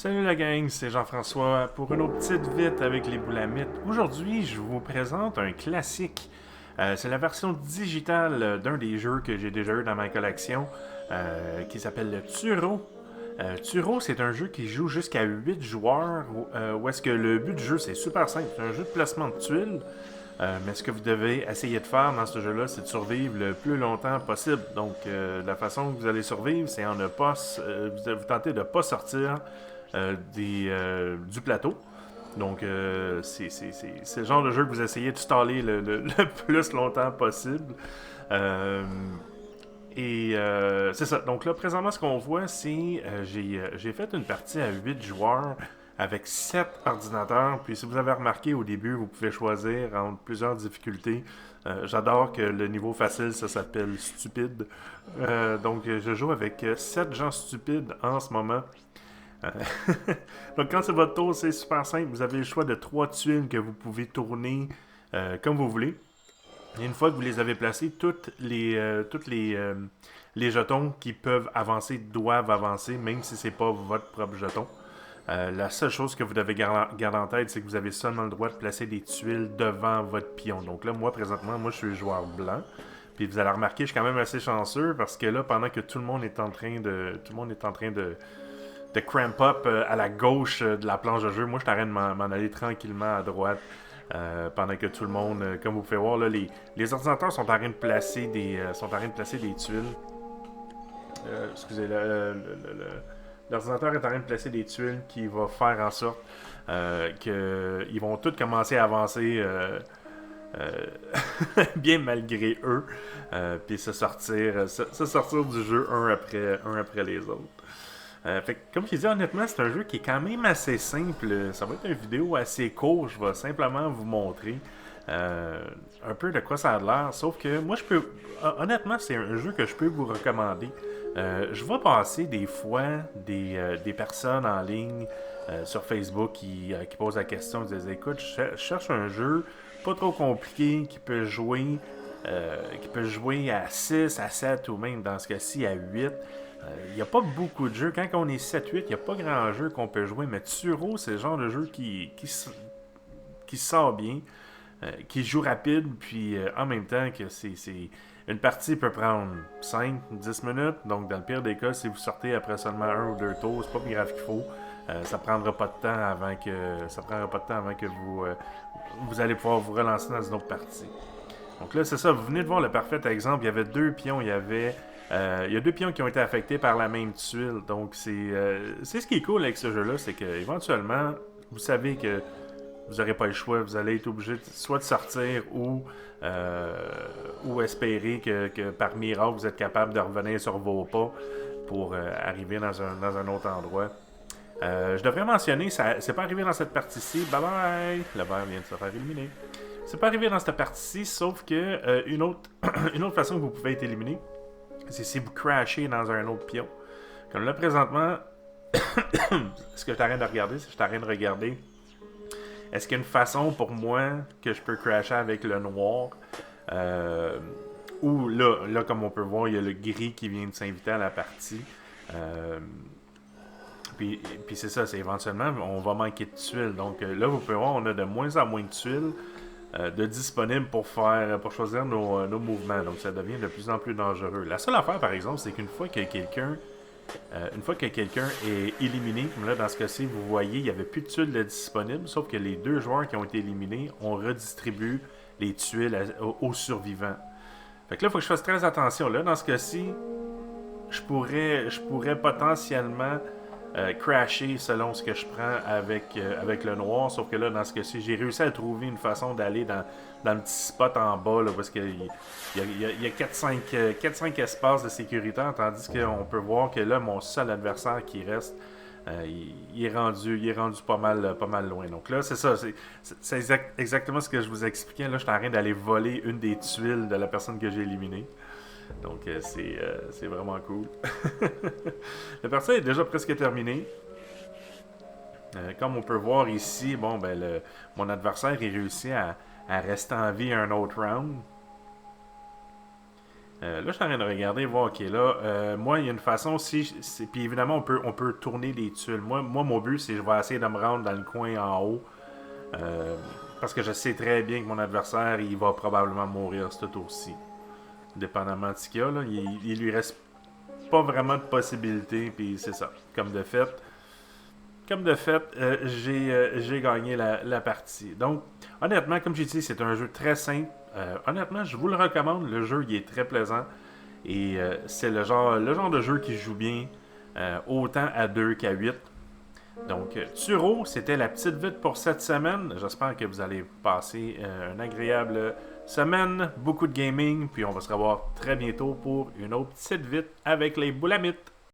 Salut la gang, c'est Jean-François pour une autre petite vite avec les boulamites. Aujourd'hui, je vous présente un classique. C'est la version digitale d'un des jeux que j'ai déjà eu dans ma collection qui s'appelle le Turo. Turo, c'est un jeu qui joue jusqu'à 8 joueurs où est-ce que le but du jeu c'est super simple. C'est un jeu de placement de tuiles. Mais ce que vous devez essayer de faire dans ce jeu-là, c'est de survivre le plus longtemps possible. Donc, la façon que vous allez survivre, c'est en ne pas, vous tentez de ne pas sortir du plateau. Donc, c'est le genre de jeu que vous essayez de staller le plus longtemps possible. Euh, c'est ça. Donc là, présentement, ce qu'on voit, c'est j'ai fait une partie à 8 joueurs avec 7 ordinateurs. Puis si vous avez remarqué au début, vous pouvez choisir entre plusieurs difficultés. J'adore que le niveau facile, ça s'appelle stupide. Donc je joue avec 7 gens stupides en ce moment. Euh, Donc quand c'est votre tour, c'est super simple. Vous avez le choix de 3 tuiles que vous pouvez tourner comme vous voulez. Et une fois que vous les avez placés, les jetons qui peuvent avancer doivent avancer, même si c'est pas votre propre jeton. La seule chose que vous devez garder en tête, c'est que vous avez seulement le droit de placer des tuiles devant votre pion. Donc là, moi, présentement, je suis le joueur blanc. Puis vous allez remarquer, je suis quand même assez chanceux parce que là, pendant que tout le monde est en train de cramp up à la gauche de la planche de jeu, moi, je suis en train de m'en aller tranquillement à droite. Pendant que tout le monde, comme vous pouvez voir, là, les ordinateurs sont en train de placer des tuiles. Excusez, l'ordinateur est en train de placer des tuiles qui va faire en sorte qu'ils vont tous commencer à avancer bien malgré eux, puis se sortir du jeu un après les autres. Fait que, comme je disais, honnêtement, c'est un jeu qui est quand même assez simple. Ça va être une vidéo assez courte. Je vais simplement vous montrer un peu de quoi ça a l'air. Sauf que moi, honnêtement, c'est un jeu que je peux vous recommander. Je vois passer des fois des personnes en ligne sur Facebook qui posent la question, qui disent écoute, je cherche un jeu pas trop compliqué qui peut jouer à 6, à 7 ou même dans ce cas-ci à 8. Il n'y a pas beaucoup de jeux. Quand on est 7-8, il n'y a pas grand jeu qu'on peut jouer. Mais Turo, c'est le genre de jeu qui sort bien, qui joue rapide, puis en même temps que une partie peut prendre 5-10 minutes. Donc, dans le pire des cas, si vous sortez après seulement un ou deux tours, c'est pas plus grave qu'il faut. Ça prendra pas de temps avant que vous allez pouvoir vous relancer dans une autre partie. Donc là, c'est ça. Vous venez de voir le parfait exemple. Il y avait deux pions. Il y a deux pions qui ont été affectés par la même tuile. Donc, c'est ce qui est cool avec ce jeu-là, c'est que éventuellement, vous savez que vous n'aurez pas le choix. Vous allez être obligé soit de sortir ou espérer que par miracle, vous êtes capable de revenir sur vos pas pour arriver dans un autre endroit. Je devrais mentionner, c'est pas arrivé dans cette partie-ci. Bye bye! Le verre vient de se faire éliminer. C'est pas arrivé dans cette partie-ci, sauf que une autre façon que vous pouvez être éliminé, c'est si vous crashez dans un autre pion. Comme là, présentement, ce que je t'arrête de regarder, c'est que je t'arrête de regarder. Est-ce qu'il y a une façon pour moi que je peux crasher avec le noir ou là, comme on peut voir, il y a le gris qui vient de s'inviter à la partie. Puis c'est ça, c'est éventuellement, on va manquer de tuiles. Donc là, vous pouvez voir, on a de moins en moins de tuiles de disponibles pour choisir nos mouvements. Donc ça devient de plus en plus dangereux. La seule affaire, par exemple, c'est qu'une fois que quelqu'un est éliminé, comme là dans ce cas-ci, vous voyez, il n'y avait plus de tuiles de disponibles, sauf que les deux joueurs qui ont été éliminés, on redistribue les tuiles aux survivants. Fait que là, il faut que je fasse très attention. Là, dans ce cas-ci, je pourrais potentiellement crasher selon ce que je prends avec le noir. Sauf que là, dans ce cas-ci, j'ai réussi à trouver une façon d'aller dans le petit spot en bas, là, parce qu'il y a 4-5 espaces de sécurité, tandis qu'on peut voir que là, mon seul adversaire qui reste, il est rendu pas mal loin. Donc là, c'est ça. C'est exactement ce que je vous expliquais. Là, je suis en train d'aller voler une des tuiles de la personne que j'ai éliminée. Donc c'est vraiment cool. La partie est déjà presque terminée. Comme on peut voir ici, bon ben mon adversaire a réussi à rester en vie un autre round. Là, je suis en train de regarder, voir, ok, là, moi, il y a une façon aussi, puis évidemment, on peut tourner les tuiles. Moi, mon but, c'est je vais essayer de me rendre dans le coin en haut, euh, parce que je sais très bien que mon adversaire, il va probablement mourir ce tour-ci. Dépendamment de ce qu'il y a, là, il lui reste pas vraiment de possibilités, puis c'est ça. Comme de fait, j'ai gagné la partie. Donc, honnêtement, comme j'ai dit, c'est un jeu très simple. Honnêtement, je vous le recommande. Le jeu, il est très plaisant. Et c'est le genre de jeu qui se joue bien, autant à 2 qu'à 8. Donc, Turo, c'était la petite vite pour cette semaine. J'espère que vous allez passer une agréable semaine, beaucoup de gaming, puis on va se revoir très bientôt pour une autre petite vite avec les boulamites.